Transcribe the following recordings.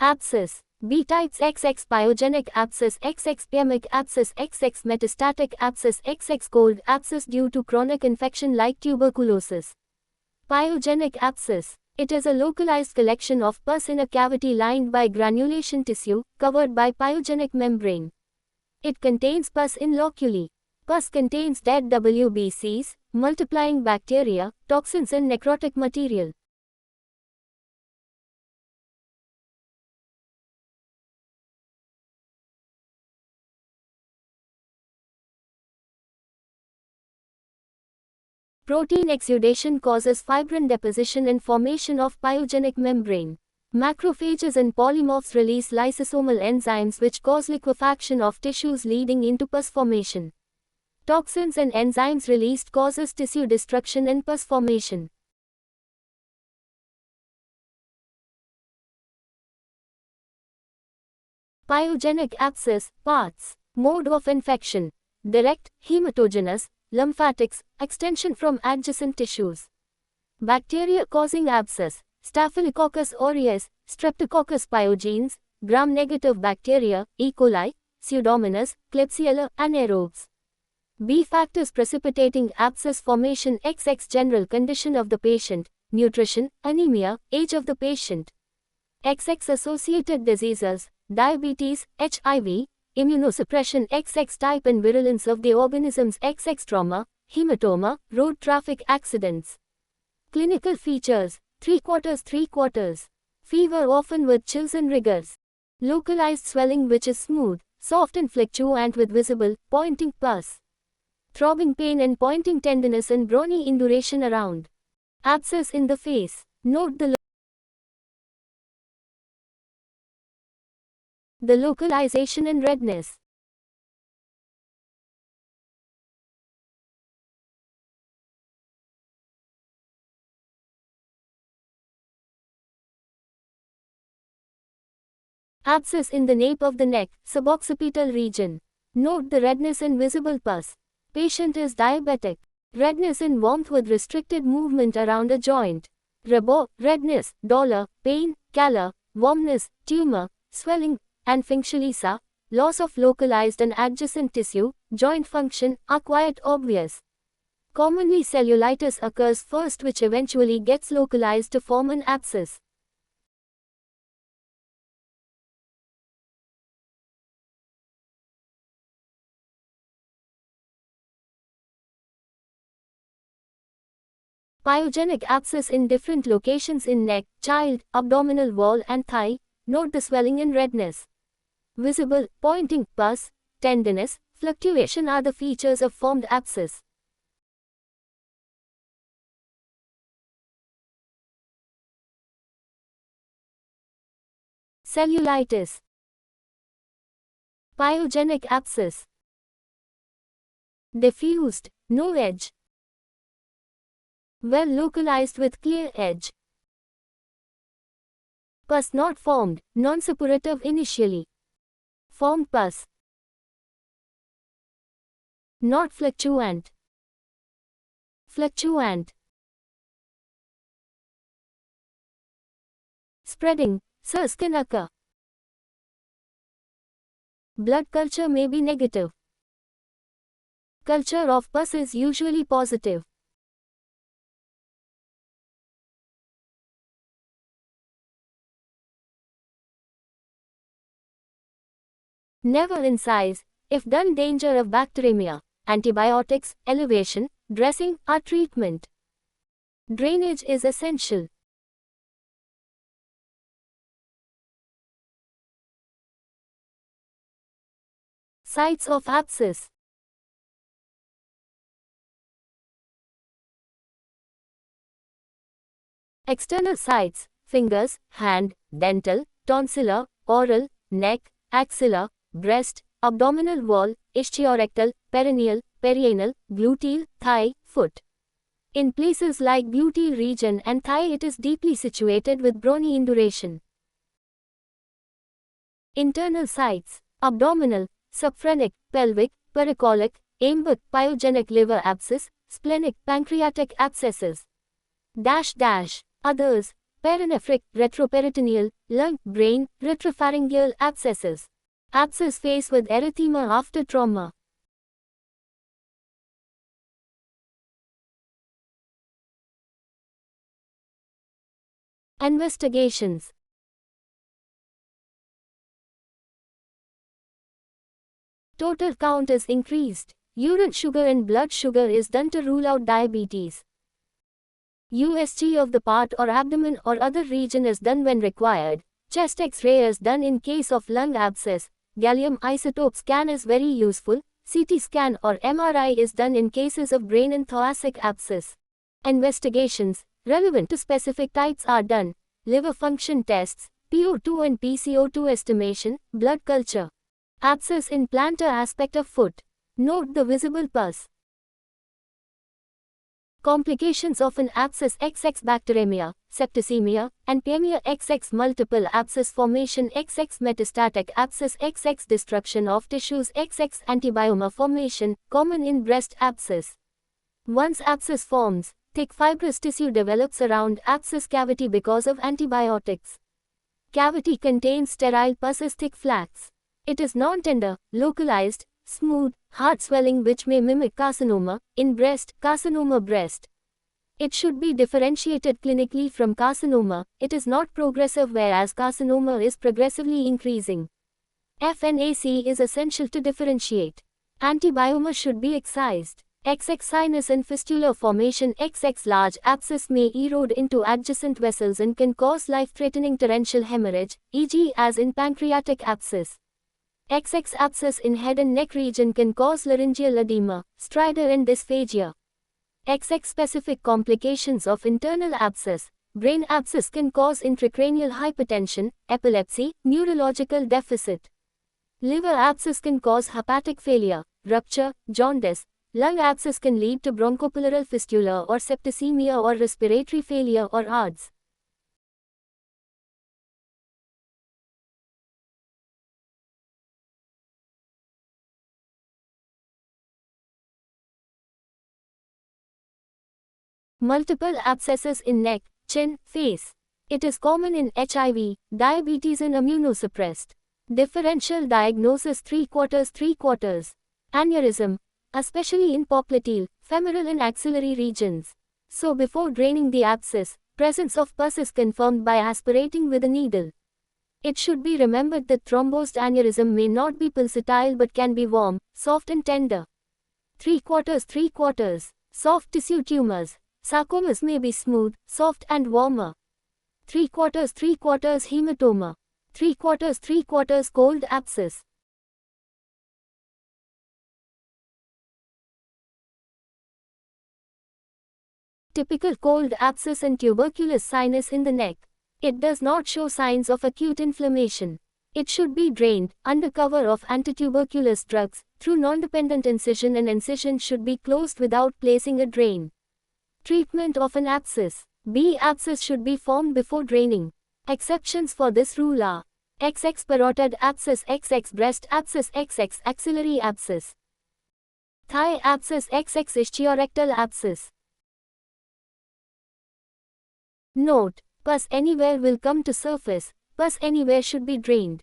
Abscess. B types: XX pyogenic abscess, XX pyemic abscess, XX metastatic abscess, XX cold abscess due to chronic infection like tuberculosis. Pyogenic abscess. It is a localized collection of pus in a cavity lined by granulation tissue, covered by pyogenic membrane. It contains pus in loculi. Pus contains dead WBCs, multiplying bacteria, toxins and necrotic material. Protein exudation causes fibrin deposition and formation of pyogenic membrane. Macrophages and polymorphs release lysosomal enzymes which cause liquefaction of tissues leading into pus formation. Toxins and enzymes released causes tissue destruction and pus formation. Pyogenic abscess, parts. Mode of infection. Direct, hematogenous, lymphatics, extension from adjacent tissues. Bacteria causing abscess, Staphylococcus aureus, Streptococcus pyogenes, gram-negative bacteria, E. coli, Pseudomonas, Klebsiella, anaerobes. B factors precipitating abscess formation: XX general condition of the patient, nutrition, anemia, age of the patient. XX associated diseases, diabetes, HIV, immunosuppression, XX type and virulence of the organisms, XX trauma, hematoma, road traffic accidents. Clinical features: 3/4, fever often with chills and rigors. Localized swelling which is smooth, soft and fluctuant with visible, pointing pus. Throbbing pain and pointing tenderness and brawny induration around. Abscess in the face. Note the localization and redness. Abscess in the nape of the neck, suboccipital region. Note the redness and visible pus. Patient is diabetic. Redness and warmth with restricted movement around a joint. Rabo, redness, dolor, pain, calor, warmness, tumor, swelling, Anphylaxis, loss of localized and adjacent tissue, joint function, are quite obvious. Commonly cellulitis occurs first, which eventually gets localized to form an abscess. Pyogenic abscess in different locations in neck, child, abdominal wall and thigh. Note the swelling and redness. Visible, pointing, pus, tenderness, fluctuation are the features of formed abscess. Cellulitis. Pyogenic abscess. Diffused, no edge. Well localized with clear edge. Pus not formed, non-suppurative initially. Formed pus. Not fluctuant. Fluctuant. Spreading, SIRS can occur. Blood culture may be negative. Culture of pus is usually positive. Never incise. If done, danger of bacteremia. Antibiotics, elevation, dressing are treatment. Drainage is essential. Sites of abscess. External sites: fingers, hand, dental, tonsillar, oral, neck, axilla, breast, abdominal wall, ischiorectal, perineal, perianal, gluteal, thigh, foot. In places like gluteal region and thigh, it is deeply situated with brawny induration. Internal sites: abdominal, subphrenic, pelvic, pericolic, ambut, pyogenic liver abscess, splenic, pancreatic abscesses. Others, Perinephric, retroperitoneal, lung, brain, retropharyngeal abscesses. Abscess face with erythema after trauma. Investigations. Total count is increased. Urine sugar and blood sugar is done to rule out diabetes. USG of the part or abdomen or other region is done when required. Chest X-ray is done in case of lung abscess. Gallium isotope scan is very useful. CT scan or MRI is done in cases of brain and thoracic abscess. Investigations relevant to specific types are done. Liver function tests, PO2 and PCO2 estimation, blood culture. Abscess in plantar aspect of foot. Note the visible pus. Complications of an abscess: XX bacteremia, septicemia, and anemia, XX multiple abscess formation, XX metastatic abscess, XX destruction of tissues, XX antibioma formation, common in breast abscess. Once abscess forms, thick fibrous tissue develops around abscess cavity because of antibiotics. Cavity contains sterile pus as thick flax. It is non-tender, localized, smooth, hard swelling which may mimic carcinoma, in breast, carcinoma breast. It should be differentiated clinically from carcinoma. It is not progressive whereas carcinoma is progressively increasing. FNAC is essential to differentiate. Antibioma should be excised. XX sinus and fistula formation. XX large abscess may erode into adjacent vessels and can cause life-threatening torrential hemorrhage, e.g. as in pancreatic abscess. XX abscess in head and neck region can cause laryngeal edema, stridor and dysphagia. XX specific complications of internal abscess. Brain abscess can cause intracranial hypertension, epilepsy, neurological deficit. Liver abscess can cause hepatic failure, rupture, jaundice. Lung abscess can lead to bronchopleural fistula or septicemia or respiratory failure or ARDS. Multiple abscesses in neck, chin, face. It is common in HIV, diabetes and immunosuppressed. Differential diagnosis: 3/4. Aneurysm, especially in popliteal, femoral and axillary regions. So before draining the abscess, presence of pus is confirmed by aspirating with a needle. It should be remembered that thrombosed aneurysm may not be pulsatile but can be warm, soft and tender. 3/4. Soft tissue tumors. Sarcomas may be smooth, soft and warmer. 3/4 hematoma. 3/4 cold abscess. Typical cold abscess and tuberculous sinus in the neck. It does not show signs of acute inflammation. It should be drained, under cover of antituberculous drugs, through non-dependent incision, and incision should be closed without placing a drain. Treatment of an abscess. B abscess should be formed before draining. Exceptions for this rule are XX parotid abscess, XX breast abscess, XX axillary abscess, thigh abscess, XX ischiorectal abscess. Note: pus anywhere will come to surface. Pus anywhere should be drained.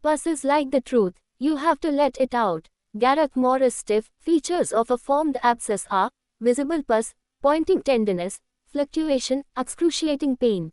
Pus is like the truth, you have to let it out. Garrett-Morris stiff features of a formed abscess are visible pus, pointing tenderness, fluctuation, excruciating pain.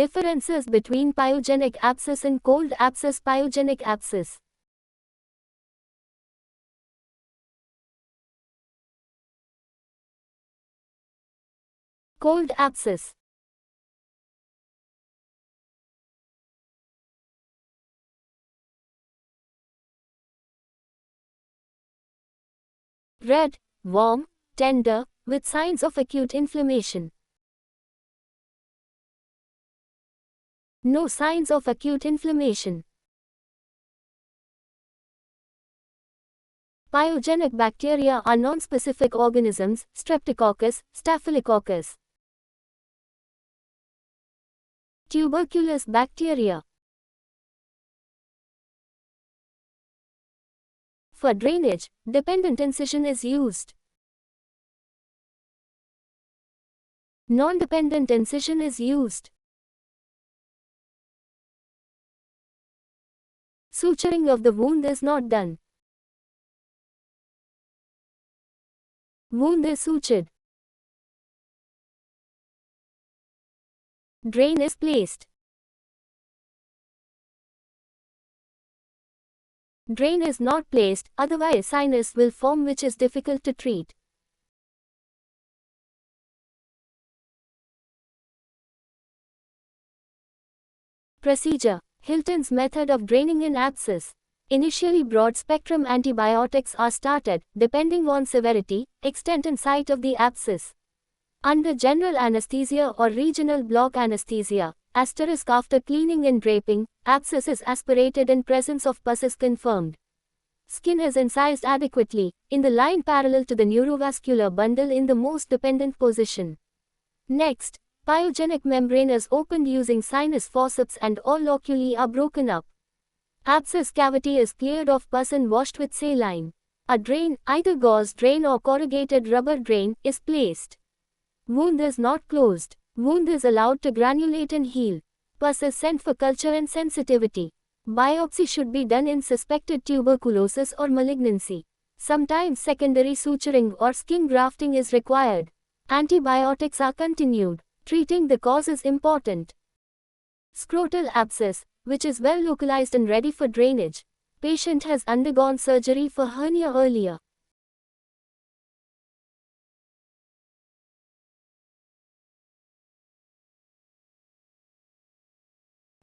Differences between pyogenic abscess and cold abscess. Pyogenic abscess. Cold abscess. Red, warm, tender, with signs of acute inflammation. No signs of acute inflammation. Pyogenic bacteria are non-specific organisms: Streptococcus, Staphylococcus. Tuberculous bacteria. For drainage, dependent incision is used. Non-dependent incision is used. Suturing of the wound is not done. Wound is sutured. Drain is placed. Drain is not placed, otherwise sinus will form which is difficult to treat. Procedure. Hilton's method of draining an abscess. Initially broad-spectrum antibiotics are started, depending on severity, extent and site of the abscess. Under general anesthesia or regional block anesthesia, after cleaning and draping, abscess is aspirated and presence of pus is confirmed. Skin is incised adequately, in the line parallel to the neurovascular bundle in the most dependent position. Next, pyogenic membrane is opened using sinus forceps and all loculi are broken up. Abscess cavity is cleared of pus and washed with saline. A drain, either gauze drain or corrugated rubber drain, is placed. Wound is not closed. Wound is allowed to granulate and heal. Pus is sent for culture and sensitivity. Biopsy should be done in suspected tuberculosis or malignancy. Sometimes secondary suturing or skin grafting is required. Antibiotics are continued. Treating the cause is important. Scrotal abscess, which is well localized and ready for drainage. Patient has undergone surgery for hernia earlier.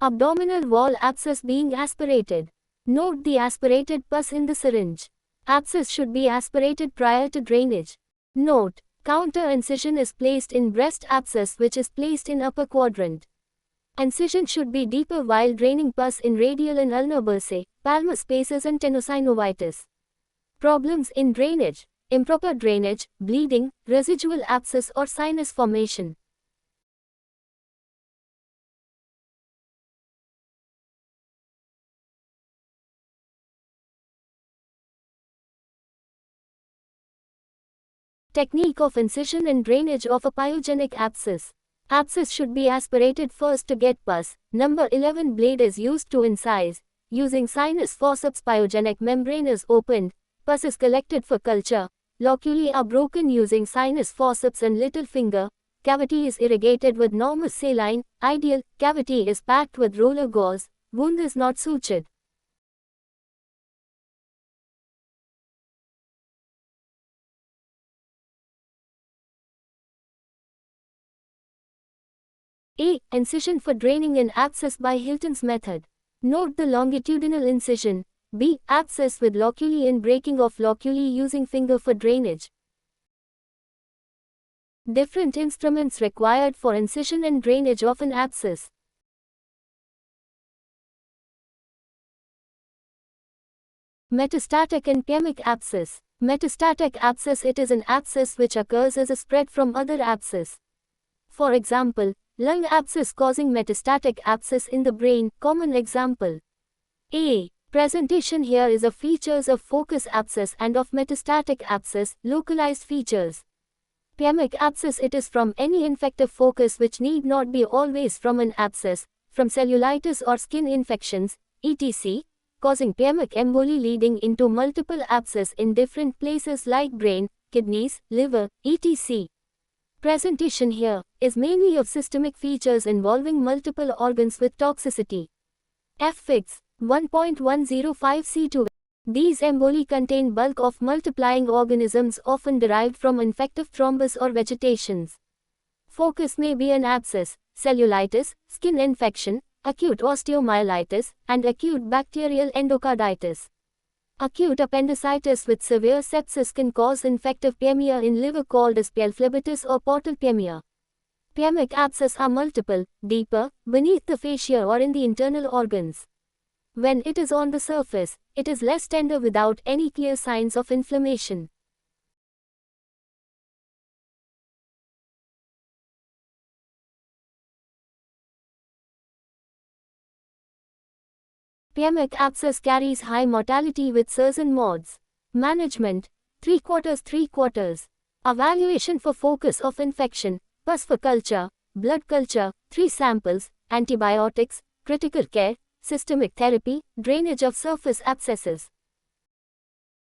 Abdominal wall abscess being aspirated. Note the aspirated pus in the syringe. Abscess should be aspirated prior to drainage. Note, counter incision is placed in breast abscess which is placed in upper quadrant. Incision should be deeper while draining pus in radial and ulnar bursae, palmar spaces and tenosynovitis. Problems in drainage. Improper drainage, bleeding, residual abscess or sinus formation. Technique of incision and drainage of a pyogenic abscess. Abscess should be aspirated first to get pus. Number 11 blade is used to incise. Using sinus forceps, pyogenic membrane is opened. Pus is collected for culture. Loculi are broken using sinus forceps and little finger. Cavity is irrigated with normal saline. Ideal. Cavity is packed with roller gauze. Wound is not sutured. A. Incision for draining an abscess by Hilton's method. Note the longitudinal incision. B. Abscess with loculi and breaking of loculi using finger for drainage. Different instruments required for incision and drainage of an abscess. Metastatic and pyemic abscess. Metastatic abscess, it is an abscess which occurs as a spread from other abscess. For example, lung abscess causing metastatic abscess in the brain, common example. A. Presentation here is of features of focus abscess and of metastatic abscess, localized features. Pyemic abscess, it is from any infective focus which need not be always from an abscess, from cellulitis or skin infections, etc., causing pyemic emboli leading into multiple abscess in different places like brain, kidneys, liver, etc. Presentation here is mainly of systemic features involving multiple organs with toxicity. F-Figs 1.105C2. These emboli contain bulk of multiplying organisms often derived from infective thrombus or vegetations. Focus may be an abscess, cellulitis, skin infection, acute osteomyelitis, and acute bacterial endocarditis. Acute appendicitis with severe sepsis can cause infective pyemia in liver called as pyelphlebitis or portal pyemia. Pyemic abscess are multiple, deeper, beneath the fascia or in the internal organs. When it is on the surface, it is less tender without any clear signs of inflammation. Pyemic abscess carries high mortality with certain mods. Management, 3/4. Evaluation for focus of infection, pus for culture, blood culture, 3 samples, antibiotics, critical care, systemic therapy, drainage of surface abscesses.